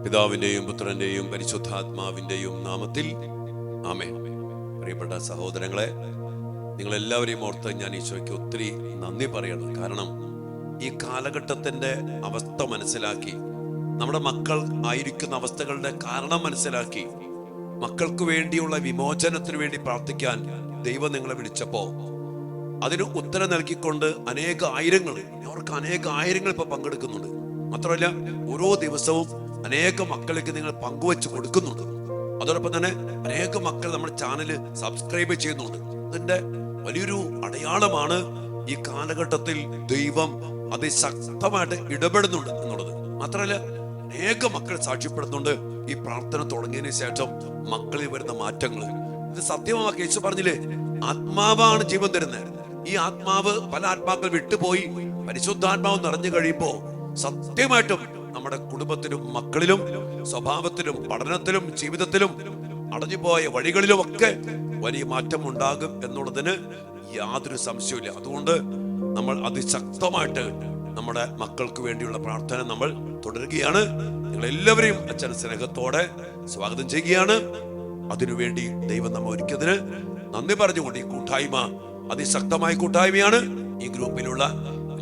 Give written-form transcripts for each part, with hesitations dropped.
പിതാവിന്റെയും പുത്രന്റെയും പരിശുദ്ധാത്മാവിന്റെയും നാമത്തിൽ ആമേൻ. പ്രിയപ്പെട്ട സഹോദരങ്ങളെ, നിങ്ങളെല്ലാവരെയും ഓർത്ത് ഞാൻ ഈശോയ്ക്ക് ഒത്തിരി നന്ദി പറയണം. കാരണം ഈ കാലഘട്ടത്തിന്റെ അവസ്ഥ മനസ്സിലാക്കി, നമ്മുടെ മക്കൾ ആയിരിക്കുന്ന അവസ്ഥകളുടെ കാരണം മനസ്സിലാക്കി, മക്കൾക്ക് വേണ്ടിയുള്ള വിമോചനത്തിന് വേണ്ടി പ്രാർത്ഥിക്കാൻ ദൈവം നിങ്ങളെ വിളിച്ചപ്പോ അതിന് ഉത്തരം നൽകിക്കൊണ്ട് അനേക ആയിരങ്ങൾ ഇപ്പൊ പങ്കെടുക്കുന്നുണ്ട്. മാത്രമല്ല, ഓരോ ദിവസവും അനേക മക്കളിലേക്ക് നിങ്ങൾ പങ്കുവെച്ച് കൊടുക്കുന്നുണ്ട്. അതോടൊപ്പം തന്നെ അനേക മക്കൾ നമ്മുടെ ചാനൽ സബ്സ്ക്രൈബ് ചെയ്യുന്നുണ്ട്. അതിന്റെ വലിയൊരു അടയാളമാണ് ഈ കാലഘട്ടത്തിൽ ദൈവം അതിശക്തമായിട്ട് ഇടപെടുന്നുണ്ട് എന്നുള്ളത്. മാത്രമല്ല, അനേക മക്കൾ സാക്ഷ്യപ്പെടുന്നുണ്ട് ഈ പ്രാർത്ഥന തുടങ്ങിയതിനു ശേഷം മക്കളിൽ വരുന്ന മാറ്റങ്ങൾ. ഇത് സത്യമാക്കി യേശു പറഞ്ഞില്ലേ, ആത്മാവാണ് ജീവൻ തരുന്നത്. ഈ ആത്മാവ് പല ആത്മാക്കൾ വിട്ടുപോയി പരിശുദ്ധാത്മാവ് നിറഞ്ഞു കഴിയുമ്പോ സത്യമായിട്ടും നമ്മുടെ കുടുംബത്തിലും മക്കളിലും സ്വഭാവത്തിലും പഠനത്തിലും ജീവിതത്തിലും അടഞ്ഞുപോയ വഴികളിലും ഒക്കെ വലിയ മാറ്റം ഉണ്ടാകും എന്നുള്ളതിന് യാതൊരു സംശയമില്ല. അതുകൊണ്ട് നമ്മൾ അതിശക്തമായിട്ട് നമ്മുടെ മക്കൾക്ക് വേണ്ടിയുള്ള പ്രാർത്ഥന നമ്മൾ തുടരുകയാണ്. നിങ്ങളെല്ലാവരെയും അച്ഛൻ സ്നേഹത്തോടെ സ്വാഗതം ചെയ്യുകയാണ്. അതിനുവേണ്ടി ദൈവം നമ്മെ ഒരുക്കിയതിന് നന്ദി പറഞ്ഞുകൊണ്ട് ഈ കൂട്ടായ്മ അതിശക്തമായ കൂട്ടായ്മയാണ്. ഈ ഗ്രൂപ്പിലുള്ള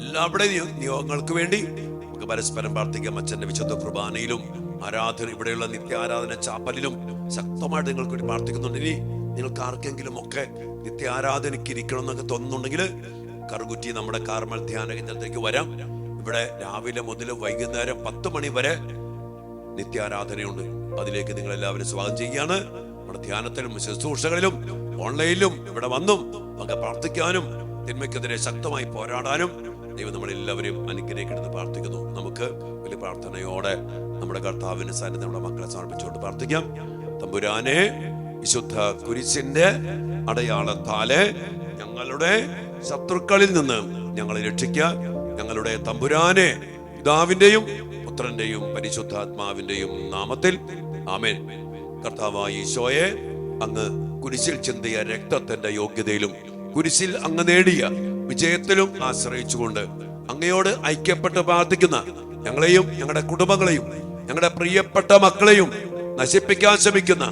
എല്ലാവരുടെയും നിയോഗങ്ങൾക്ക് വേണ്ടി നമുക്ക് പരസ്പരം പ്രാർത്ഥിക്കാം. അച്ഛന്റെ വിശുദ്ധ കുർബാനയിലും ആരാധന, ഇവിടെയുള്ള നിത്യാരാധന ചാപ്പലിലും ശക്തമായിട്ട് നിങ്ങൾക്ക് വേണ്ടി പ്രാർത്ഥിക്കുന്നുണ്ട്. ഇനി നിങ്ങൾക്ക് ആർക്കെങ്കിലും ഒക്കെ നിത്യാരാധനയ്ക്ക് ഇരിക്കണം എന്നൊക്കെ തോന്നുന്നുണ്ടെങ്കിൽ കറുകുറ്റി നമ്മുടെ കാർമൽ ധ്യാന കേന്ദ്രത്തിലേക്ക് വരാം. ഇവിടെ രാവിലെ മുതൽ വൈകുന്നേരം 10 മണി വരെ നിത്യാരാധനയുണ്ട്. അതിലേക്ക് നിങ്ങൾ എല്ലാവരും സ്വാഗതം ചെയ്യുകയാണ്. നമ്മുടെ ധ്യാനത്തിലും ശുശ്രൂഷകളിലും ഓൺലൈനിലും ഇവിടെ വന്നും ഒക്കെ പ്രാർത്ഥിക്കാനും തിന്മയ്ക്കെതിരെ ശക്തമായി പോരാടാനും ദൈവം നമ്മളെല്ലാവരെയും അനുഗ്രഹിക്കണമെന്ന് പ്രാർത്ഥിക്കുന്നു. നമുക്ക് വലിയ പ്രാർത്ഥനയോടെ നമ്മുടെ കർത്താവിന് സാന്നിധ്യം നമ്മുടെ മക്കളെ സമർപ്പിച്ചുകൊണ്ട് പ്രാർത്ഥിക്കാം. തമ്പുരാനെ, വിശുദ്ധ കുരിശിന്റെ അടയാളത്താലെ ഞങ്ങളുടെ ശത്രുക്കളിൽ നിന്ന് ഞങ്ങളെ രക്ഷിക്കുക. ഞങ്ങളുടെ തമ്പുരാനെ, പിതാവിന്റെയും പുത്രന്റെയും പരിശുദ്ധാത്മാവിന്റെയും നാമത്തിൽ ആമേൻ. കർത്താവായ ഈശോയെ, അങ്ങ് കുരിശിൽ ചിന്തിയ രക്തത്തിന്റെ യോഗ്യതയിലും കുരിശിൽ അങ്ങ് നേടിയ വിജയത്തിലും ആശ്രയിച്ചുകൊണ്ട് അങ്ങയോട് ഐക്യപ്പെട്ട് പ്രാർത്ഥിക്കുന്ന ഞങ്ങളെയും ഞങ്ങളുടെ കുടുംബങ്ങളെയും ഞങ്ങളുടെ പ്രിയപ്പെട്ട മക്കളെയും നശിപ്പിക്കാൻ ശ്രമിക്കുന്ന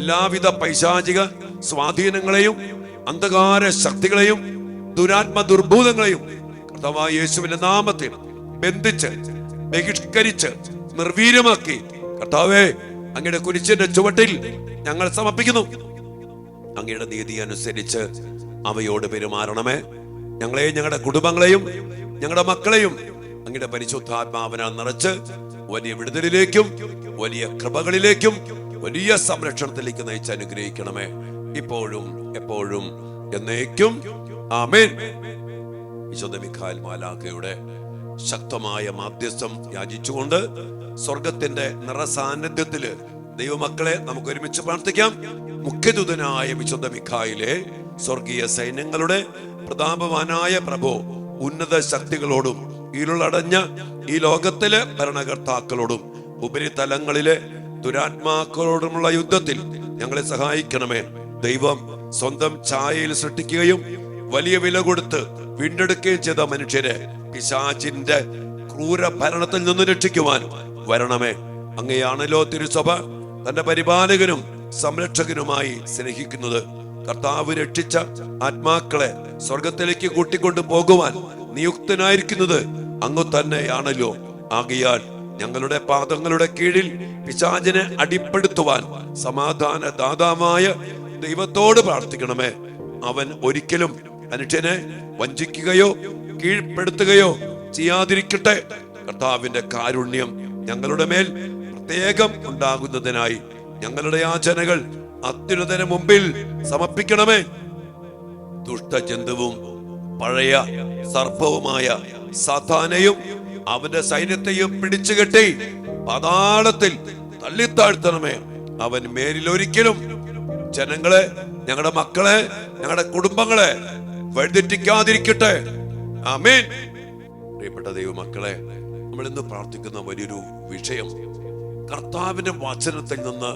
എല്ലാവിധ പൈശാചിക സ്വാധീനങ്ങളെയും അന്ധകാര ശക്തികളെയും ദുരാത്മ ദുർഭൂതങ്ങളെയും കർത്താവായ യേശുവിന്റെ നാമത്തിൽ ബന്ധിച്ച് ബഹിഷ്കരിച്ച് നിർവീര്യമാക്കി കർത്താവേ, അങ്ങയുടെ കുരിശിന്റെ ചുവട്ടിൽ ഞങ്ങൾ സമർപ്പിക്കുന്നു. അങ്ങയുടെ നീതി അനുസരിച്ച് അവയോട് പെരുമാറണമേ. ഞങ്ങളെയും ഞങ്ങളുടെ കുടുംബങ്ങളെയും ഞങ്ങളുടെ മക്കളെയും അങ്ങയുടെ പരിശുദ്ധാത്മാവിനാൽ നിറച്ച് വലിയ വിടുതലിലേക്കും വലിയ കൃപകളിലേക്കും വലിയ സംരക്ഷണത്തിലേക്ക് നയിച്ച് അനുഗ്രഹിക്കണമേ, ഇപ്പോഴും എപ്പോഴും എന്നേക്കും ആമേൻ. വിശുദ്ധ മിഖായേൽ മാലാഖയുടെ ശക്തമായ മാധ്യസ്ഥം യാചിച്ചുകൊണ്ട് സ്വർഗത്തിന്റെ നിറസാന്നിധ്യത്തില് ദൈവമക്കളെ നമുക്ക് ഒരുമിച്ച് പ്രാർത്ഥിക്കാം. മുഖ്യദൂതനായ വിശുദ്ധ മിഖായേലേ, സ്വർഗീയ സൈന്യങ്ങളുടെ പ്രതാപവാനായ പ്രഭു, ഉന്നത ശക്തികളോടും ഇരുളടഞ്ഞ ഈ ലോകത്തിലെ ഭരണകർത്താക്കളോടും ഉപരിതലങ്ങളിലെ ദുരാത്മാക്കളോടുമുള്ള യുദ്ധത്തിൽ ഞങ്ങളെ സഹായിക്കണമേ. ദൈവം സ്വന്തം ഛായയിൽ സൃഷ്ടിക്കുകയും വലിയ വില കൊടുത്ത് വീണ്ടെടുക്കുകയും ചെയ്ത മനുഷ്യരെ പിശാചിന്റെ ക്രൂര ഭരണത്തിൽ നിന്ന് രക്ഷിക്കുവാൻ വരണമേ. അങ്ങയാണല്ലോ തിരുസഭ തന്റെ പരിപാലകനും സംരക്ഷകനുമായി സ്നേഹിക്കുന്നത്. കർത്താവ് രക്ഷിച്ച ആത്മാക്കളെ സ്വർഗത്തിലേക്ക് കൂട്ടിക്കൊണ്ടു പോകുവാൻ നിയുക്തനായിരിക്കുന്നത് അങ്ങ് തന്നെയാണല്ലോ. ആകയാൽ ഞങ്ങളുടെ പാദങ്ങളുടെ കീഴിൽ പിശാചിനെ അടിപ്പെടുത്തുവാൻ സമാധാന ദാതാവായ ദൈവത്തോട് പ്രാർത്ഥിക്കണമേ. അവൻ ഒരിക്കലും മനുഷ്യനെ വഞ്ചിക്കുകയോ കീഴ്പ്പെടുത്തുകയോ ചെയ്യാതിരിക്കട്ടെ. കർത്താവിന്റെ കാരുണ്യം ഞങ്ങളുടെ മേൽ പ്രത്യേകം ഉണ്ടാകുന്നതിനായി ഞങ്ങളുടെ യാചനകൾ അത്യുന്നതന് മുമ്പിൽ സമർപ്പിക്കണമേ. ദുഷ്ടജന്തുവും പഴയ സർപ്പവുമായ സാത്താനെയും അവന്റെ സൈന്യത്തെയും പിടിച്ചുകെട്ടി പാതാളത്തിൽ തള്ളിത്താഴ്ത്തണമേ. അവൻ മേലിലൊരിക്കലും ജനങ്ങളെ, ഞങ്ങളുടെ മക്കളെ, ഞങ്ങളുടെ കുടുംബങ്ങളെ വഴിതെറ്റിക്കാതിരിക്കട്ടെ. ആമേൻ. പ്രിയപ്പെട്ട ദൈവമക്കളെ, നമ്മൾ ഇന്ന് പ്രാർത്ഥിക്കുന്ന വലിയൊരു വിഷയം, കർത്താവിന്റെ വചനത്തിൽ നിന്ന്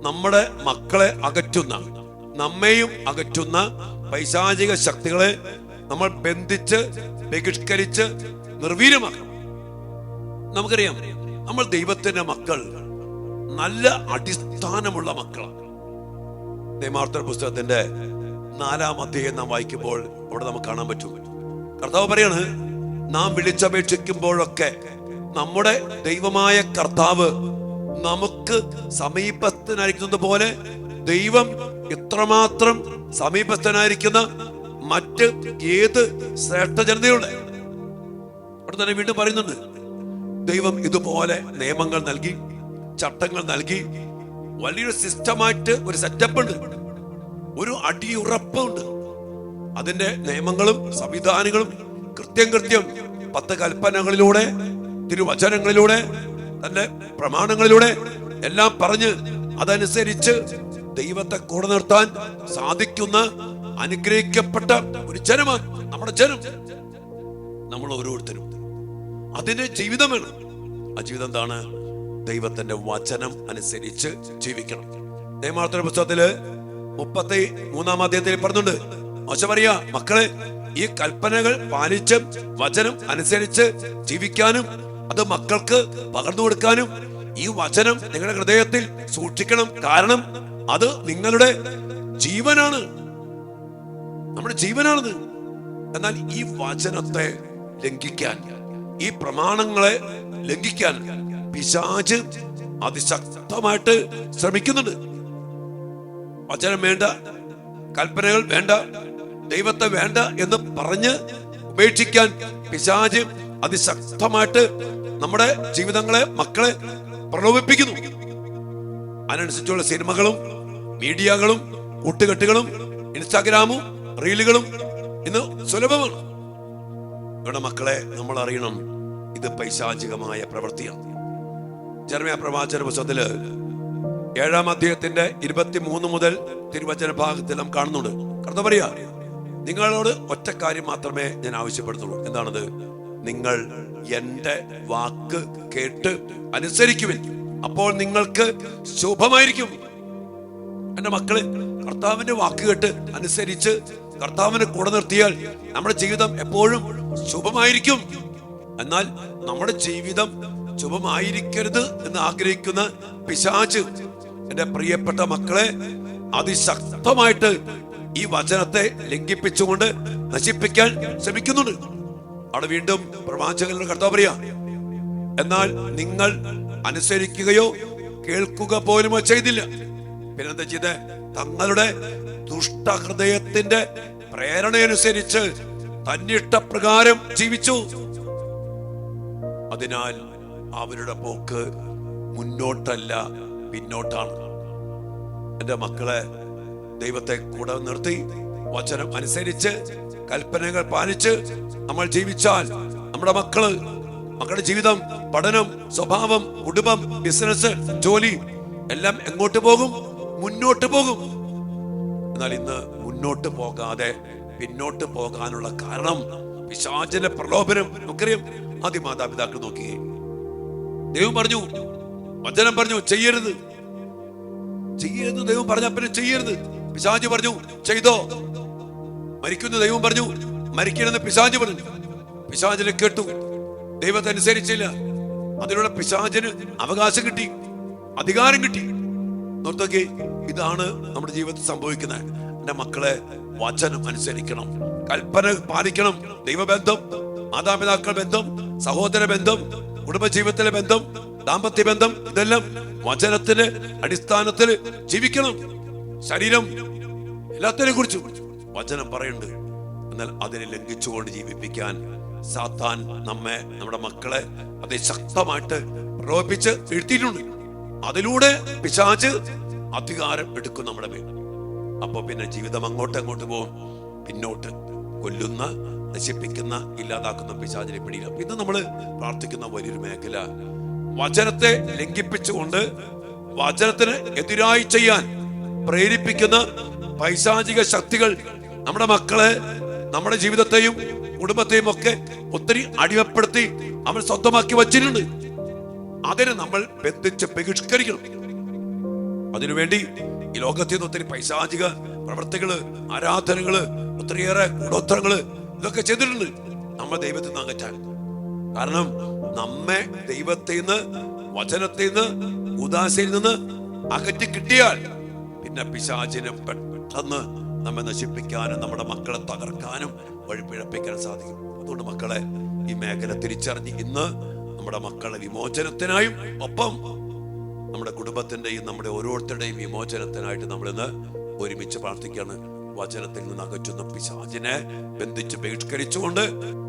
നമ്മുടെ മക്കളെ അകറ്റുന്ന, നമ്മെയും അകറ്റുന്ന പൈശാചിക ശക്തികളെ നമ്മൾ ബന്ധിച്ച് ബഹിഷ്കരിച്ച് നിർവീര്യമാക്കണം. നമുക്കറിയാം, നമ്മൾ ദൈവത്തിന്റെ മക്കൾ നല്ല അടിസ്ഥാനമുള്ള മക്കളാണ്. നിയമാവർത്തന പുസ്തകത്തിന്റെ 4-ാം അധ്യായം നാം വായിക്കുമ്പോൾ അവിടെ നമുക്ക് കാണാൻ പറ്റും. കർത്താവ് പറയാണ്, നാം വിളിച്ചപേക്ഷിക്കുമ്പോഴൊക്കെ നമ്മുടെ ദൈവമായ കർത്താവ് നമുക്ക് സമീപസ്ഥനായിരിക്കുന്നത് പോലെ ദൈവം ഇത്രമാത്രം സമീപസ്ഥനായിരിക്കുന്ന മറ്റ് ഏത് ശ്രേഷ്ഠ ജനതയുടെ അവിടെ തന്നെ വീണ്ടും പറയുന്നുണ്ട്, ദൈവം ഇതുപോലെ നിയമങ്ങൾ നൽകി, ചട്ടങ്ങൾ നൽകി, വലിയൊരു സിസ്റ്റമായിട്ട് ഒരു സെറ്റപ്പ് ഉണ്ട്, ഒരു അടിയുറപ്പുണ്ട്. അതിന്റെ നിയമങ്ങളും സംവിധാനങ്ങളും കൃത്യം 10 കൽപ്പനകളിലൂടെ, തിരുവചനങ്ങളിലൂടെ, തന്റെ പ്രമാണങ്ങളിലൂടെ എല്ലാം പറഞ്ഞ് അതനുസരിച്ച് ദൈവത്തെ കൂടെ നിർത്താൻ സാധിക്കുന്ന അനുഗ്രഹിക്കപ്പെട്ട ഒരു ജനമാണ് നമ്മുടെ ജനം. നമ്മൾ ഓരോരുത്തരും അതിന്റെ ജീവിതം വേണം. ആ ജീവിതം എന്താണ്? ദൈവത്തിന്റെ വചനം അനുസരിച്ച് ജീവിക്കണം. നിയമാവർത്തന പുസ്തകത്തില് 33-ാം അധ്യായത്തിൽ പറഞ്ഞുണ്ട്, മോശ പറയാ, മക്കളെ, ഈ കൽപ്പനകൾ പാലിച്ച് വചനം അനുസരിച്ച് ജീവിക്കാനും അത് മക്കൾക്ക് പകർന്നു കൊടുക്കാനും ഈ വചനം നിങ്ങളുടെ ഹൃദയത്തിൽ സൂക്ഷിക്കണം. കാരണം അത് നിങ്ങളുടെ ജീവനാണ്, നമ്മുടെ ജീവനാണത്. എന്നാൽ ഈ വചനത്തെ ലംഘിക്കാൻ, ഈ പ്രമാണങ്ങളെ ലംഘിക്കാൻ പിശാച് അതിശക്തമായിട്ട് ശ്രമിക്കുന്നുണ്ട്. വചനം വേണ്ട, കൽപ്പനകൾ വേണ്ട, ദൈവത്തെ വേണ്ട എന്ന് പറഞ്ഞ് ഉപേക്ഷിക്കാൻ പിശാച് അതിശക്തമായിട്ട് നമ്മുടെ ജീവിതങ്ങളെ, മക്കളെ പ്രലോഭിപ്പിക്കുന്നു. അതിനനുസരിച്ചുള്ള സിനിമകളും മീഡിയകളും കൂട്ടുകെട്ടുകളും ഇൻസ്റ്റാഗ്രാമും റീലുകളും ഇന്ന് സുലഭമാണ്. ഇവിടെ മക്കളെ നമ്മൾ അറിയണം, ഇത് പൈശാചികമായ പ്രവൃത്തിയാണ്. ജെറമ്യാ പ്രവാചന പുസ്തകത്തില് 7-ാം അധ്യായത്തിന്റെ 23 മുതൽ തിരുവചന ഭാഗത്തിൽ നാം കാണുന്നുണ്ട്. കർത്താവ് പറയാ, നിങ്ങളോട് ഒറ്റ കാര്യം മാത്രമേ ഞാൻ ആവശ്യപ്പെടുന്നുള്ളൂ. എന്താണത്? നിങ്ങൾ എന്റെ വാക്ക് കേട്ട് അനുസരിക്കുവിൻ, അപ്പോൾ നിങ്ങൾക്ക് ശുഭമായിരിക്കും. എന്റെ മക്കളെ, കർത്താവിന്റെ വാക്ക് കേട്ട് അനുസരിച്ച് കർത്താവിനെ കൂടെ നിർത്തിയാൽ നമ്മുടെ ജീവിതം എപ്പോഴും ശുഭമായിരിക്കും. എന്നാൽ നമ്മുടെ ജീവിതം ശുഭമായിരിക്കരുത് എന്ന് ആഗ്രഹിക്കുന്ന പിശാച് എന്റെ പ്രിയപ്പെട്ട മക്കളെ അതിശക്തമായിട്ട് ഈ വചനത്തെ ലംഘിപ്പിച്ചുകൊണ്ട് നശിപ്പിക്കാൻ ശ്രമിക്കുന്നുണ്ട്. അവിടെ വീണ്ടും പ്രവാചകന്റെ കർത്താവ് പറയാ, എന്നാൽ നിങ്ങൾ അനുസരിക്കുകയോ കേൾക്കുക പോലുമോ ചെയ്തില്ല. പിന്നെന്താ ചെയ്ത്? തങ്ങളുടെ ദുഷ്ടഹൃദയത്തിന്റെ പ്രേരണയനുസരിച്ച് തന്നിഷ്ടപ്രകാരം ജീവിച്ചു. അതിനാൽ അവരുടെ പോക്ക് മുന്നോട്ടല്ല, പിന്നോട്ടാണ്. എന്റെ മക്കളെ, ദൈവത്തെ കൂടെ നിർത്തി വചനം അനുസരിച്ച് കൽപ്പനകൾ പാലിച്ച് നമ്മൾ ജീവിച്ചാൽ നമ്മുടെ മക്കളുടെ ജീവിതം, പഠനം, സ്വഭാവം, കുടുംബം, ബിസിനസ്, ജോലി എല്ലാം എങ്ങോട്ട് പോകും? മുന്നോട്ട് പോകും. എന്നാൽ ഇന്ന് മുന്നോട്ട് പോകാതെ പിന്നോട്ട് പോകാനുള്ള കാരണം പിശാചിന്റെ പ്രലോഭനം. നമുക്കറിയാം, ആദ്യ മാതാപിതാക്കൾ നോക്കിയേ, ദൈവം പറഞ്ഞു, വചനം പറഞ്ഞു ചെയ്യരുത്, ദൈവം പറഞ്ഞ പിന്നെ ചെയ്യരുത്. പിശാച് പറഞ്ഞു ചെയ്തോ. മരിക്കുന്നു ദൈവം പറഞ്ഞു, മരിക്കണമെന്ന് പിശാച് പറഞ്ഞു. പിശാചിനെ കേട്ടു, ദൈവത്തെ അനുസരിച്ചില്ല. അതിലൂടെ പിശാചിന് അവകാശം കിട്ടി, അധികാരം കിട്ടി. നോക്കി, ഇതാണ് നമ്മുടെ ജീവിതത്തിൽ സംഭവിക്കുന്നത്. എന്റെ മക്കളെ, വചനം അനുസരിക്കണം, കൽപ്പന പാലിക്കണം. ദൈവബന്ധം, മാതാപിതാക്കൾ ബന്ധം, സഹോദര ബന്ധം, കുടുംബജീവിതത്തിലെ ബന്ധം, ദാമ്പത്യ ബന്ധം, ഇതെല്ലാം വചനത്തിന്റെ അടിസ്ഥാനത്തിൽ ജീവിക്കണം. ശരീരം, എല്ലാത്തിനെ കുറിച്ചും വചനം പറയുന്നുണ്ട്. എന്നാൽ അതിനെ ലംഘിച്ചുകൊണ്ട് ജീവിപ്പിക്കാൻ സാത്താൻ നമ്മെ, നമ്മുടെ മക്കളെ അതിശക്തമായിട്ട് പ്രലോഭിപ്പിച്ച് വീഴ്ത്തിയിട്ടുണ്ട്. അതിലൂടെ പിശാച് അധികാരം എടുക്കും നമ്മുടെ മേൽ. അപ്പൊ പിന്നെ ജീവിതം അങ്ങോട്ട് പോകും, പിന്നോട്ട്. കൊല്ലുന്ന, നശിപ്പിക്കുന്ന, ഇല്ലാതാക്കുന്ന പിശാചിനെ പിടിയില്ല. ഇന്ന് നമ്മൾ പ്രാർത്ഥിക്കുന്ന വലിയൊരു മേഖല, വചനത്തെ ലംഘിപ്പിച്ചുകൊണ്ട് വചനത്തിന് എതിരായി ചെയ്യാൻ പ്രേരിപ്പിക്കുന്ന പൈശാചിക ശക്തികൾ നമ്മുടെ മക്കളെ, നമ്മുടെ ജീവിതത്തെയും കുടുംബത്തെയും ഒക്കെ ഒത്തിരി അടിമപ്പെടുത്തി അവൻ സ്വന്തമാക്കി വച്ചിട്ടുണ്ട്. അതിനെ നമ്മൾ ബന്ധിച്ച് ബഹിഷ്കരിക്കണം. അതിനുവേണ്ടി ഈ ലോകത്തിൽ നിന്ന് ഒത്തിരി പൈശാചിക പ്രവർത്തികള്, ആരാധനകള്, ഒത്തിരിയേറെ കൂടോത്രങ്ങള് ഇതൊക്കെ ചെയ്തിട്ടുണ്ട് നമ്മൾ ദൈവത്തിൽ നിന്ന് അകറ്റാൻ. കാരണം നമ്മെ ദൈവത്തിൽ നിന്ന്, വചനത്തിൽ നിന്ന്, ഉദാസയിൽ നിന്ന് അകറ്റി കിട്ടിയാൽ പിന്നെ പിശാചിനെ പെട്ടെന്ന് നമ്മെ നശിപ്പിക്കാനും നമ്മുടെ മക്കളെ തകർക്കാനും വഴിപിഴപ്പിക്കാനും സാധിക്കും. അതുകൊണ്ട് മക്കളെ, ഈ മേഖല തിരിച്ചറിഞ്ഞ് ഇന്ന് നമ്മുടെ മക്കളെ വിമോചനത്തിനായും ഒപ്പം നമ്മുടെ കുടുംബത്തിന്റെയും നമ്മുടെ ഓരോരുത്തരുടെയും വിമോചനത്തിനായിട്ട് നമ്മളിന്ന് ഒരുമിച്ച് പ്രാർത്ഥിക്കുകയാണ്. വചനത്തിൽ നിന്ന് അകറ്റുന്ന പിശാചിനെ ബന്ധിച്ച് ബഹിഷ്കരിച്ചുകൊണ്ട്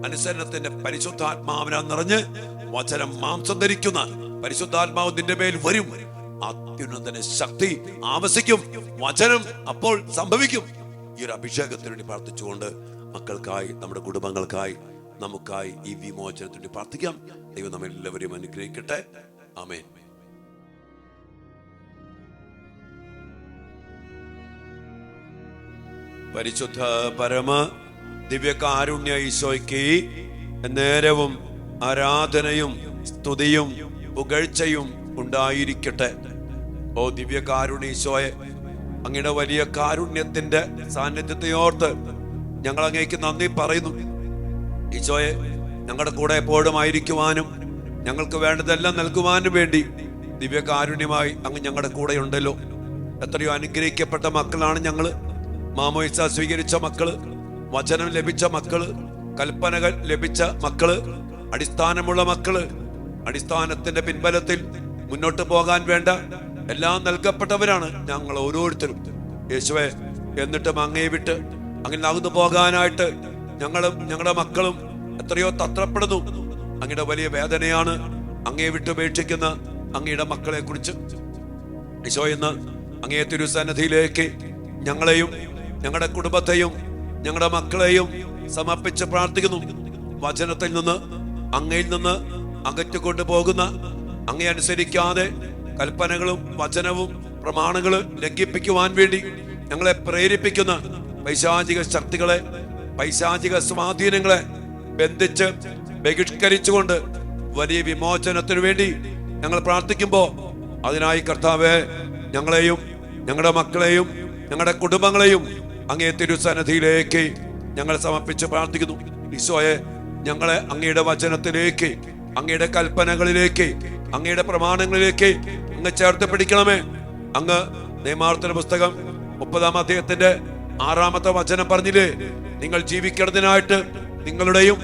അനുസരണത്തിന്റെ പരിശുദ്ധാത്മാവിനാൽ നിറഞ്ഞ് വചനം മാംസം ധരിക്കുന്ന പരിശുദ്ധാത്മാവ് നിന്റെ മേൽ വരും. അത്യുന്നതന്റെ ശക്തി ആവസിക്കും. വചനം അപ്പോൾ സംഭവിക്കും. ഈ ഒരു അഭിഷേകത്തിന് വേണ്ടി പ്രാർത്ഥിച്ചുകൊണ്ട് മക്കൾക്കായി, നമ്മുടെ കുടുംബങ്ങൾക്കായി, നമുക്കായി ഈ വിമോചനത്തിന് വേണ്ടി പ്രാർത്ഥിക്കാം. ദൈവം നമ്മെല്ലാവരെയും അനുഗ്രഹിക്കട്ടെ. ആമേൻ. പരിശുദ്ധ പരമ ദിവ്യകാരുണ്യ ഈശോയ്ക്ക് നേരവും ആരാധനയും സ്തുതിയും പുകഴ്ചയും ഉണ്ടായിരിക്കട്ടെ. ഓ ദിവ്യകാരുണ്യ ഈശോയെ, അങ്ങയുടെ വലിയ കാരുണ്യത്തിന്റെ സാന്നിധ്യത്തെ ഓർത്ത് ഞങ്ങൾ അങ്ങേക്ക് നന്ദി പറയുന്നു. ഈശോയെ, ഞങ്ങളുടെ കൂടെ എപ്പോഴും ആയിരിക്കുവാനും ഞങ്ങൾക്ക് വേണ്ടതെല്ലാം നൽകുവാനും വേണ്ടി ദിവ്യകാരുണ്യമായി അങ്ങ് ഞങ്ങളുടെ കൂടെ ഉണ്ടല്ലോ. എത്രയോ അനുഗ്രഹിക്കപ്പെട്ട മക്കളാണ് ഞങ്ങള്. മാമോയിസ സ്വീകരിച്ച മക്കള്, വചനം ലഭിച്ച മക്കള്, കൽപ്പനകൾ ലഭിച്ച മക്കള്, അടിസ്ഥാനമുള്ള മക്കള്, അടിസ്ഥാനത്തിന്റെ പിൻബലത്തിൽ മുന്നോട്ട് പോകാൻ വേണ്ട എല്ലാം നൽകപ്പെട്ടവരാണ് ഞങ്ങൾ ഓരോരുത്തരും. യേശുവേ, എന്നിട്ടും അങ്ങയെ വിട്ട് അങ്ങനെ അകന്നു പോകാനായിട്ട് ഞങ്ങളും ഞങ്ങളുടെ മക്കളും എത്രയോ തത്രപ്പെടുന്നു. അങ്ങയുടെ വലിയ വേദനയാണ് അങ്ങയെ വിട്ട് ഉപേക്ഷിക്കുന്ന അങ്ങയുടെ മക്കളെ കുറിച്ച്. ഈശോ, ഇന്ന് അങ്ങയെ തിരുസന്നിധിയിലേക്ക് ഞങ്ങളെയും ഞങ്ങളുടെ കുടുംബത്തെയും ഞങ്ങളുടെ മക്കളെയും സമർപ്പിച്ച് പ്രാർത്ഥിക്കുന്നു. വചനത്തിൽ നിന്ന്, അങ്ങയിൽ നിന്ന് അകറ്റിക്കൊണ്ടു പോകുന്ന, അങ്ങയെ അനുസരിക്കാതെ കൽപ്പനകളും വചനവും പ്രമാണങ്ങളും ലംഘിപ്പിക്കുവാൻ വേണ്ടി ഞങ്ങളെ പ്രേരിപ്പിക്കുന്ന പൈശാചിക ശക്തികളെ, പൈശാചിക സ്വാധീനങ്ങളെ ബന്ധിച്ച് ബഹിഷ്കരിച്ചുകൊണ്ട് വലിയ വിമോചനത്തിനു വേണ്ടി ഞങ്ങൾ പ്രാർത്ഥിക്കുമ്പോൾ, അതിനായി കർത്താവേ, ഞങ്ങളെയും ഞങ്ങളുടെ മക്കളെയും ഞങ്ങളുടെ കുടുംബങ്ങളെയും അങ്ങേ തിരുസന്നിധിയിലേക്ക് ഞങ്ങൾ സമർപ്പിച്ച് പ്രാർത്ഥിക്കുന്നു. ഈശോയെ, ഞങ്ങളെ അങ്ങയുടെ വചനത്തിലേക്ക്, അങ്ങയുടെ കൽപ്പനകളിലേക്ക്, അങ്ങയുടെ പ്രമാണങ്ങളിലേക്ക് അങ്ങ് ചേർത്ത് പിടിക്കണമേ. അങ്ങ് നിയമാവർത്തന പുസ്തകം 30-ാം അധ്യായത്തിന്റെ 6-ാമത്തെ വചനം പറഞ്ഞില്ലേ, നിങ്ങൾ ജീവിക്കേണ്ടതിനായിട്ട് നിങ്ങളുടെയും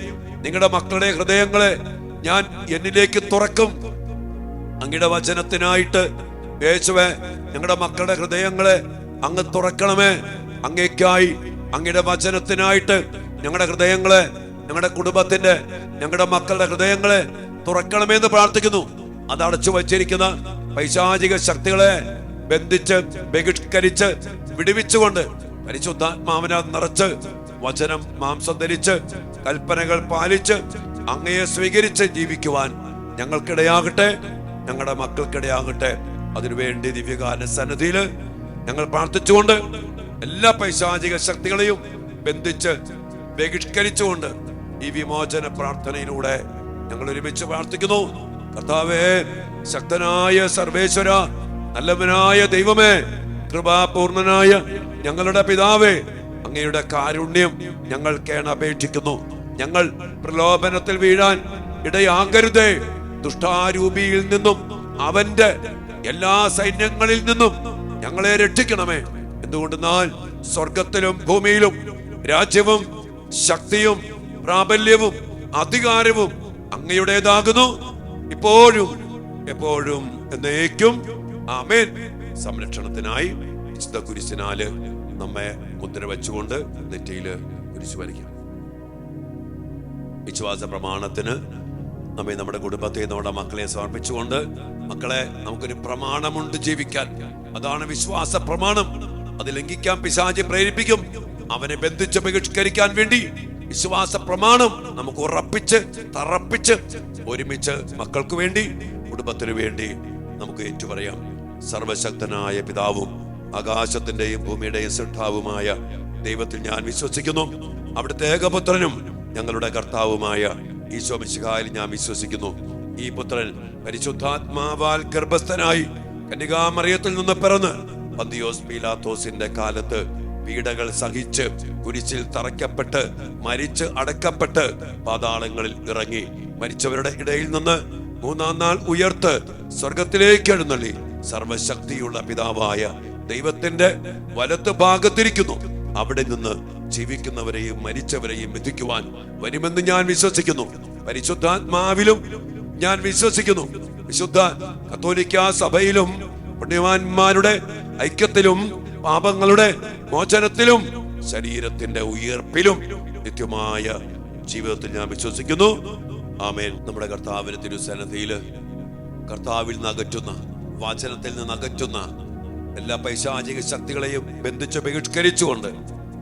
നിങ്ങളുടെ മക്കളുടെ ഹൃദയങ്ങളെ ഞാൻ എന്നിലേക്ക് തുറക്കും. അങ്ങയുടെ വചനത്തിനായിട്ട് യേശുവേ, ഞങ്ങളുടെ മക്കളുടെ ഹൃദയങ്ങളെ അങ്ങ് തുറക്കണമേ. അങ്ങേക്കായി, അങ്ങയുടെ വചനത്തിനായിട്ട് ഞങ്ങളുടെ ഹൃദയങ്ങളെ, ഞങ്ങളുടെ കുടുംബത്തിന്റെ, ഞങ്ങളുടെ മക്കളുടെ ഹൃദയങ്ങളെ തുറക്കണമെന്ന് പ്രാർത്ഥിക്കുന്നു. അത് അടച്ചു വച്ചിരിക്കുന്ന പൈശാചിക ശക്തികളെ ബന്ധിച്ച് ബഹിഷ്കരിച്ച് വിടുവിച്ചുകൊണ്ട് പരിശുദ്ധാത്മാവിനാൽ നിറച്ച് വചനം മാംസം ധരിച്ച് കൽപ്പനകൾ പാലിച്ച് അങ്ങയെ സ്വീകരിച്ച് ജീവിക്കുവാൻ ഞങ്ങൾക്കിടയാകട്ടെ, ഞങ്ങളുടെ മക്കൾക്കിടയാകട്ടെ. അതിനുവേണ്ടി ദിവ്യകാരുണ്യ സന്നിധിയിൽ ഞങ്ങൾ പ്രാർത്ഥിച്ചുകൊണ്ട് എല്ലാ പൈശാചിക ശക്തികളെയും ബന്ധിച്ച് ബഹിഷ്കരിച്ചുകൊണ്ട് ഈ വിമോചന പ്രാർത്ഥനയിലൂടെ ഞങ്ങൾ ഒരുമിച്ച് പ്രാർത്ഥിക്കുന്നു. കർത്താവേ, ശക്തനായ സർവേശ്വര, നല്ലവനായ ദൈവമേ, കൃപാപൂർണനായ ഞങ്ങളുടെ പിതാവേ, അങ്ങയുടെ കാരുണ്യം ഞങ്ങൾ കേണപേക്ഷിക്കുന്നു. ഞങ്ങൾ പ്രലോഭനത്തിൽ വീഴാൻ ഇടയാകരുതേ. ദുഷ്ടാരൂപിയിൽ നിന്നും അവന്റെ എല്ലാ സൈന്യങ്ങളിൽ നിന്നും ഞങ്ങളെ രക്ഷിക്കണമേ. എന്തുകൊണ്ടെന്നാൽ സ്വർഗത്തിലും ഭൂമിയിലും രാജ്യവും ശക്തിയും പ്രാബല്യവും അധികാരവും അങ്ങയുടേതാകുന്നു, ഇപ്പോഴും എപ്പോഴും എന്നേക്കും. ആമേൻ. സംരക്ഷണത്തിനായി വിശുദ്ധ കുരിശിനാല് നമ്മെ മുദ്ര വെച്ചുകൊണ്ട് നെറ്റിയില് കുരിശ് വരയ്ക്കാം. വിശ്വാസ പ്രമാണത്തിന് നമ്മെ, നമ്മുടെ കുടുംബത്തെ, നമ്മുടെ മക്കളെ സമർപ്പിച്ചുകൊണ്ട്, മക്കളെ, നമുക്കൊരു പ്രമാണമുണ്ട് ജീവിക്കാൻ. അതാണ് വിശ്വാസ പ്രമാണം. അത് ലംഘിക്കാൻ പിശാചി പ്രേരിപ്പിക്കും. അവനെ ബന്ധിച്ച് ബഹിഷ്കരിക്കാൻ വേണ്ടി വിശ്വാസ പ്രമാണം നമുക്ക് ഉറപ്പിച്ച് തറപ്പിച്ച് ഒരുമിച്ച് മക്കൾക്ക് വേണ്ടി, കുടുംബത്തിന് വേണ്ടി നമുക്ക് ഏറ്റുപറയാം. സർവശക്തനായ പിതാവും ആകാശത്തിന്റെയും ഭൂമിയുടെയും സൃഷ്ടാവുമായ ദൈവത്തിൽ ഞാൻ വിശ്വസിക്കുന്നു. അവിടുത്തെ ഏകപുത്രനും ഞങ്ങളുടെ കർത്താവുമായ ഈശോ മിശിഹായിൽ ഞാൻ വിശ്വസിക്കുന്നു. ഈ പുത്രൻ പരിശുദ്ധാത്മാവാൽ ഗർഭസ്ഥനായി കന്യകാമറിയത്തിൽ നിന്ന് പിറന്ന് പന്തിയോസ് പീലാത്തോസിന്റെ കാലത്ത് പീഡകൾ സഹിച്ച് കുരിശിൽ തറയ്ക്കപ്പെട്ട് മരിച്ച് അടക്കപ്പെട്ട് പാതാളങ്ങളിൽ ഇറങ്ങി മരിച്ചവരുടെ ഇടയിൽ നിന്ന് മൂന്നാം നാൾ ഉയർത്ത് സ്വർഗത്തിലേക്ക് എഴുന്നള്ളി സർവശക്തിയുള്ള പിതാവായ ദൈവത്തിന്റെ വലത്ത് ഭാഗത്തിരിക്കുന്നു. അവിടെ നിന്ന് ജീവിക്കുന്നവരെയും മരിച്ചവരെയും വിധിക്കുവാൻ വരുമെന്ന് ഞാൻ വിശ്വസിക്കുന്നു. പരിശുദ്ധാത്മാവിലും ഞാൻ വിശ്വസിക്കുന്നു. വിശുദ്ധ കത്തോലിക്കാ സഭയിലും പുണ്യവാന്മാരുടെ ഐക്യത്തിലും പാപങ്ങളുടെ മോചനത്തിലും ശരീരത്തിന്റെ ഉയർപ്പിലും നിത്യമായ ജീവിതത്തിൽ ഞാൻ വിശ്വസിക്കുന്നു. ആമേൻ. നമ്മുടെ കർത്താവിന്റെ തിരുസന്നിധിയില് കർത്താവിൽ നിന്ന് അകറ്റുന്ന, വചനത്തിൽ നിന്ന് അകറ്റുന്ന എല്ലാ പൈശാചിക ശക്തികളെയും ബന്ധിച്ച് ബഹിഷ്കരിച്ചുകൊണ്ട്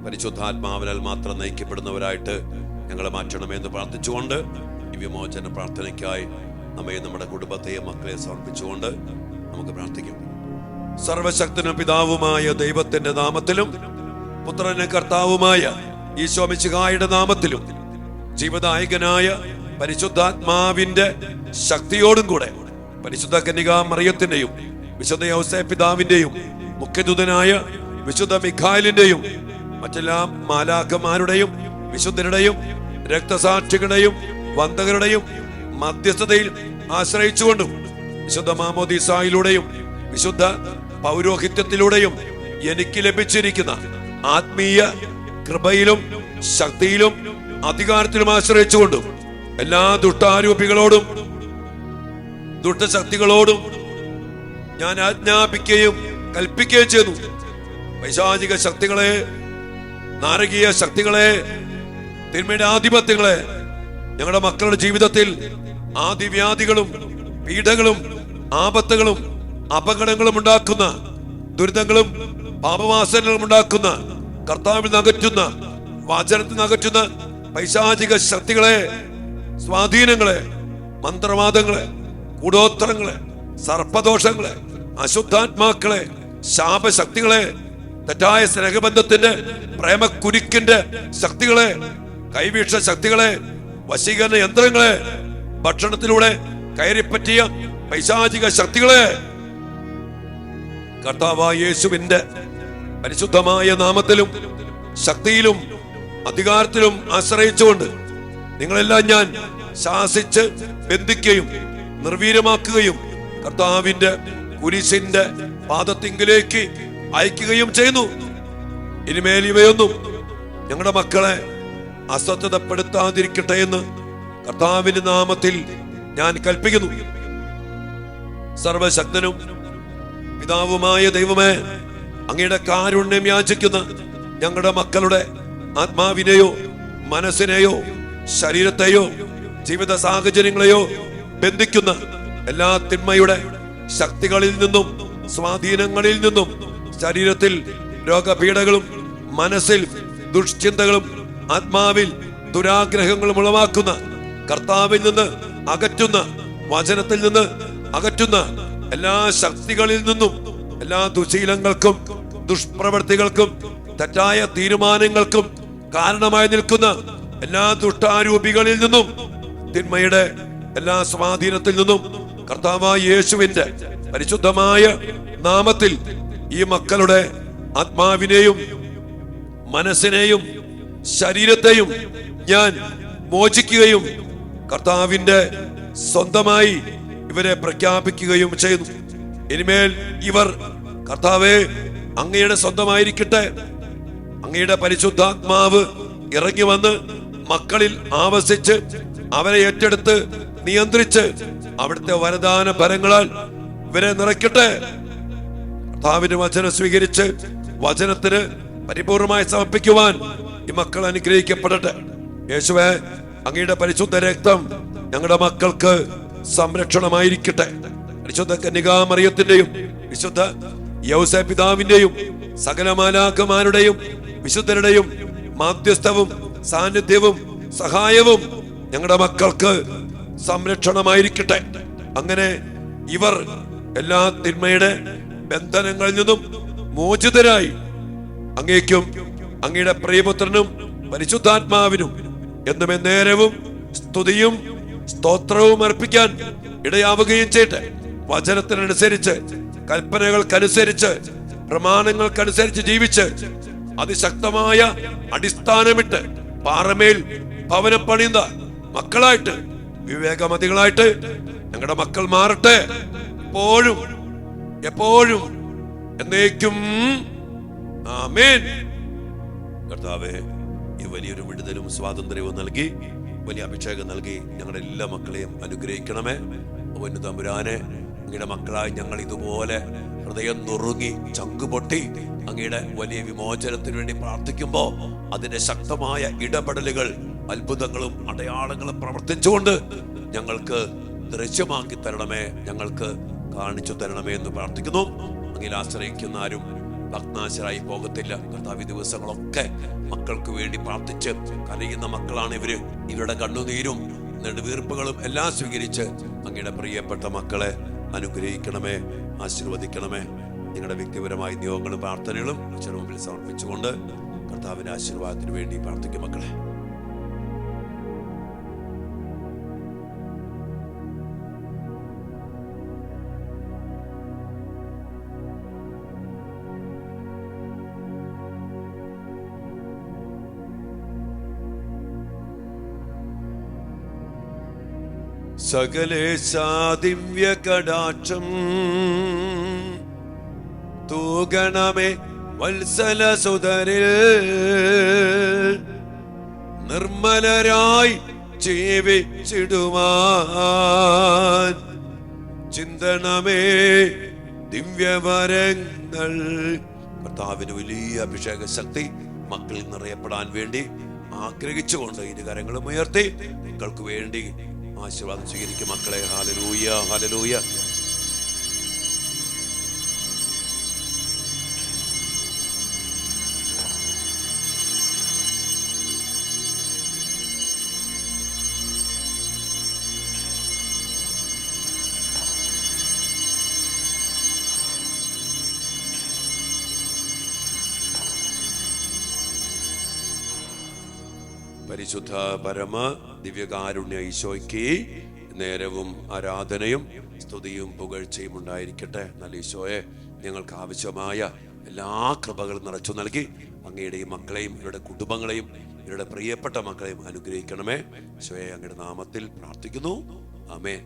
പരിശുദ്ധാത്മാവിനാൽ മാത്രം നയിക്കപ്പെടുന്നവരായിട്ട് ഞങ്ങളെ മാറ്റണമെന്ന് പ്രാർത്ഥിച്ചുകൊണ്ട് ഈ വിമോചന പ്രാർത്ഥനയ്ക്കായി നമ്മെ, നമ്മുടെ കുടുംബത്തെയും മക്കളെ സമർപ്പിച്ചുകൊണ്ട് നമുക്ക് പ്രാർത്ഥിക്കാം. സർവശക്തനും പിതാവുമായ ദൈവത്തിന്റെ നാമത്തിലും പുത്രനും കർത്താവുമായ ഈശോ മിശിഹായുടെ നാമത്തിലും ജീവദായകനായ പരിശുദ്ധാത്മാവിന്റെ ശക്തിയോടും കൂടെ പരിശുദ്ധ കന്യകാ മറിയത്തിന്റെയും വിശുദ്ധ യോസേപ്പ് പിതാവിന്റെയും മുഖ്യദൂതനായ വിശുദ്ധ മിഖായേലിന്റെയും മറ്റെല്ലാ മാലാഖമാരുടെയും വിശുദ്ധരുടെയും രക്തസാക്ഷികളുടെയും വന്ദകരുടെയും മധ്യസ്ഥതയിൽ ആശ്രയിച്ചുകൊണ്ടും വിശുദ്ധ മാമോദീസായിലൂടെയും വിശുദ്ധ പൗരോഹിത്യത്തിലൂടെയും എനിക്ക് ലഭിച്ചിരിക്കുന്ന ആത്മീയ കൃപയിലും ശക്തിയിലും അധികാരത്തിലും ആശ്രയിച്ചുകൊണ്ടും എല്ലാ ദുഷ്ടാരൂപികളോടും ദുഷ്ടശക്തികളോടും ഞാൻ ആജ്ഞാപിക്കുകയും കൽപ്പിക്കുകയും ചെയ്യുന്നു. പൈശാചിക ശക്തികളെ, നാരകീയ ശക്തികളെ, തിന്മയുടെ ആധിപത്യങ്ങളെ ഞങ്ങളുടെ മക്കളുടെ ജീവിതത്തിൽ ആദിവ്യാധികളും പീഡകളും ആപത്തുകളും അപകടങ്ങളും ഉണ്ടാക്കുന്ന, ദുരിതങ്ങളും പാപവാസനകളും ഉണ്ടാക്കുന്ന, കർത്താവിൽ നിന്ന് അകറ്റുന്ന, വചനത്തിൽ നിന്ന് അകറ്റുന്ന പൈശാചിക ശക്തികളെ, സ്വാധീനങ്ങളെ, മന്ത്രവാദങ്ങളെ, കൂടോത്രങ്ങളെ, സർപ്പദോഷങ്ങളെ, അശുദ്ധാത്മാക്കളെ, ശാപശക്തികളെ, തെറ്റായ സ്നേഹബന്ധത്തിന്റെ പ്രേമക്കുരുക്കിന്റെ ശക്തികളെ, കൈവീക്ഷ ശക്തികളെ, വശീകരണ യന്ത്രങ്ങളെ, ഭക്ഷണത്തിലൂടെ കയറിപ്പറ്റിയ പൈശാചിക ശക്തികളെ കർത്താവായ യേശുവിന്റെ പരിശുദ്ധമായ നാമത്തിലും ശക്തിയിലും അധികാരത്തിലും ആശ്രയിച്ചുകൊണ്ട് നിങ്ങളെല്ലാം ഞാൻ ശാസിച്ച് ബന്ധിക്കുകയും നിർവീര്യമാക്കുകയും കർത്താവിന്റെ കുരിശിന്റെ പാദത്തിങ്കിലേക്ക് അയക്കുകയും ചെയ്യുന്നു. ഇനിമേൽ ഇവയൊന്നും ഞങ്ങളുടെ മക്കളെ അസ്വസ്ഥതപ്പെടുത്താതിരിക്കട്ടെ എന്ന് കർത്താവിന്റെ നാമത്തിൽ ഞാൻ കൽപ്പിക്കുന്നു. സർവശക്തനും പിതാവുമായ ദൈവമേ, അങ്ങയുടെ കാരുണ്യം യാചിക്കുന്ന ഞങ്ങളുടെ മക്കളുടെ ആത്മാവിനെയോ മനസ്സിനെയോ ശരീരത്തെയോ ജീവിത സാഹചര്യങ്ങളെയോ ബന്ധിക്കുന്ന എല്ലാ തിന്മയുടെ ശക്തികളിൽ നിന്നും സ്വാധീനങ്ങളിൽ നിന്നും ശരീരത്തിൽ രോഗപീഠകളും മനസ്സിൽ ദുഷ്ചിന്തകളും ആത്മാവിൽ ദുരാഗ്രഹങ്ങളും ഉളവാക്കുന്ന, കർത്താവിൽ നിന്ന് അകറ്റുന്ന, വചനത്തിൽ നിന്ന് അകറ്റുന്ന എല്ലാ ശക്തികളിൽ നിന്നും എല്ലാ ദുശീലങ്ങൾക്കും ദുഷ്പ്രവൃത്തികൾക്കും തെറ്റായ തീരുമാനങ്ങൾക്കും കാരണമായി നിൽക്കുന്ന എല്ലാ ദുഷ്ടാരൂപികളിൽ നിന്നും തിന്മയുടെ എല്ലാ സ്വാധീനത്തിൽ നിന്നും കർത്താവായ യേശുവിന്റെ പരിശുദ്ധമായ നാമത്തിൽ ഈ മക്കളുടെ ആത്മാവിനെയും മനസ്സിനെയും ശരീരത്തെയും ഞാൻ മോചിക്കുകയും കർത്താവിന്റെ സ്വന്തമായി ഇവരെ പ്രഖ്യാപിക്കുകയും ചെയ്യുന്നു. ഇനിമേൽ ഇവർ കർത്താവേ അങ്ങയുടെ സ്വന്തമായിരിക്കട്ടെ. അങ്ങയുടെ പരിശുദ്ധാത്മാവ് ഇറങ്ങി വന്ന് മക്കളിൽ ആവസിച്ച് അവരെ ഏറ്റെടുത്ത് നിയന്ത്രിച്ച് അവിടുത്തെ വരദാന ഫലങ്ങളാൽ ഇവരെ നിറയ്ക്കട്ടെ. കർത്താവിന്റെ വചനം സ്വീകരിച്ച് വചനത്തിന് പരിപൂർണമായി സമർപ്പിക്കുവാൻ ഈ മക്കൾ അനുഗ്രഹിക്കപ്പെടട്ടെ. യേശുവേ, അങ്ങയുടെ പരിശുദ്ധ രക്തം ഞങ്ങളുടെ മക്കൾക്ക് സംരക്ഷണമായിരിക്കട്ടെ. പരിശുദ്ധ കന്യകാ മറിയത്തിന്റെയും വിശുദ്ധ യോസേപ്പ് പിതാവിന്റെയും സകല മാലാഖമാരുടെയും വിശുദ്ധരുടെയും മാധ്യസ്ഥവും സാന്നിധ്യവും സഹായവും ഞങ്ങളുടെ മക്കൾക്ക് സംരക്ഷണമായിരിക്കട്ടെ. അങ്ങനെ ഇവർ എല്ലാ തിന്മയുടെ ബന്ധനങ്ങളിൽ നിന്നും മോചിതരായി അങ്ങേക്കും അങ്ങയുടെ പ്രിയപുത്രനും പരിശുദ്ധാത്മാവിനും എന്നും എന്നേരവും സ്തുതിയും സ്തോത്രവും അർപ്പിക്കാൻ ഇടയാവുകയും ചെയ്യട്ടെ. വചനത്തിനനുസരിച്ച്, കൽപ്പനകൾക്കനുസരിച്ച്, പ്രമാണങ്ങൾക്കനുസരിച്ച് ജീവിച്ച് അതിശക്തമായ അടിസ്ഥാനമിട്ട് പാറമേൽ ഭവനം പണിയുന്ന മക്കളായിട്ട്, വിവേകമതികളായിട്ട് ഞങ്ങളുടെ മക്കൾ മാറട്ടെ. എപ്പോഴും എപ്പോഴും എന്നേക്കും. ആമേൻ. കർത്താവേ, ഈ വലിയൊരു വിടുതലും സ്വാതന്ത്ര്യവും നൽകി, വലിയ അഭിഷേകം നൽകി ഞങ്ങളുടെ എല്ലാ മക്കളെയും അനുഗ്രഹിക്കണമേ. അവന് തമ്പുരാനെ, അങ്ങയുടെ മക്കളായി ഞങ്ങൾ ഇതുപോലെ ഹൃദയം നുറുങ്ങി ചങ്കുപൊട്ടി അങ്ങയുടെ വലിയ വിമോചനത്തിന് വേണ്ടി പ്രാർത്ഥിക്കുമ്പോൾ അതിന്റെ ശക്തമായ ഇടപെടലുകൾ, അത്ഭുതങ്ങളും അടയാളങ്ങളും പ്രവർത്തിച്ചുകൊണ്ട് ഞങ്ങൾക്ക് ദൃശ്യമാക്കി തരണമേ, ഞങ്ങൾക്ക് കാണിച്ചു തരണമേ എന്ന് പ്രാർത്ഥിക്കുന്നു. അങ്ങയിൽ ആശ്രയിക്കുന്ന ആരും ഭഗ്നാശരായി പോകത്തില്ല. കർത്താവ്, ദിവസങ്ങളൊക്കെ മക്കൾക്ക് വേണ്ടി പ്രാർത്ഥിച്ച് കരയുന്ന മക്കളാണ് ഇവര്. ഇവരുടെ കണ്ണുനീരും നെടുവീർപ്പുകളും എല്ലാം സ്വീകരിച്ച് അങ്ങയുടെ പ്രിയപ്പെട്ട മക്കളെ അനുഗ്രഹിക്കണമേ, ആശീർവദിക്കണമേ. നിങ്ങളുടെ വ്യക്തിപരമായ നിയോഗങ്ങളും പ്രാർത്ഥനകളും അച്ഛന് മുമ്പിൽ സമർപ്പിച്ചുകൊണ്ട് കർത്താവിന്റെ ആശീർവാദത്തിന് വേണ്ടി പ്രാർത്ഥിക്കും മക്കളെ. സകലേശാ ദിവ്യ കടാക്ഷം തൂകണമേ വത്സല സുതരിൽ, നിർമ്മലരായി ജീവിച്ചിടുവാൻ ചിന്തണമേ ദിവ്യവരങ്ങൾ. കർത്താവിന് വലിയ അഭിഷേക ശക്തി മക്കളിൽ നിറയപ്പെടാൻ വേണ്ടി ആഗ്രഹിച്ചുകൊണ്ട് ഇരുകരങ്ങളും ഉയർത്തി മക്കൾക്ക് വേണ്ടി ആശീർവാദം സ്വീകരിക്കും മക്കളെ. Hallelujah, hallelujah. പരിശുദ്ധ പരമ ദിവ്യകാരുണ്യ ഈശോയ്ക്ക് നേരവും ആരാധനയും സ്തുതിയും പുകഴ്ചയും ഉണ്ടായിരിക്കട്ടെ. നല്ല ഈശോയെ, ഞങ്ങൾക്ക് ആവശ്യമായ എല്ലാ കൃപകളും നിറച്ചു നൽകി അങ്ങയുടെ ഈ മക്കളെയും ഇവരുടെ കുടുംബങ്ങളെയും ഇവരുടെ പ്രിയപ്പെട്ട മക്കളെയും അനുഗ്രഹിക്കണമേ. ഈശോയെ, അങ്ങയുടെ നാമത്തിൽ പ്രാർത്ഥിക്കുന്നു. ആമേൻ.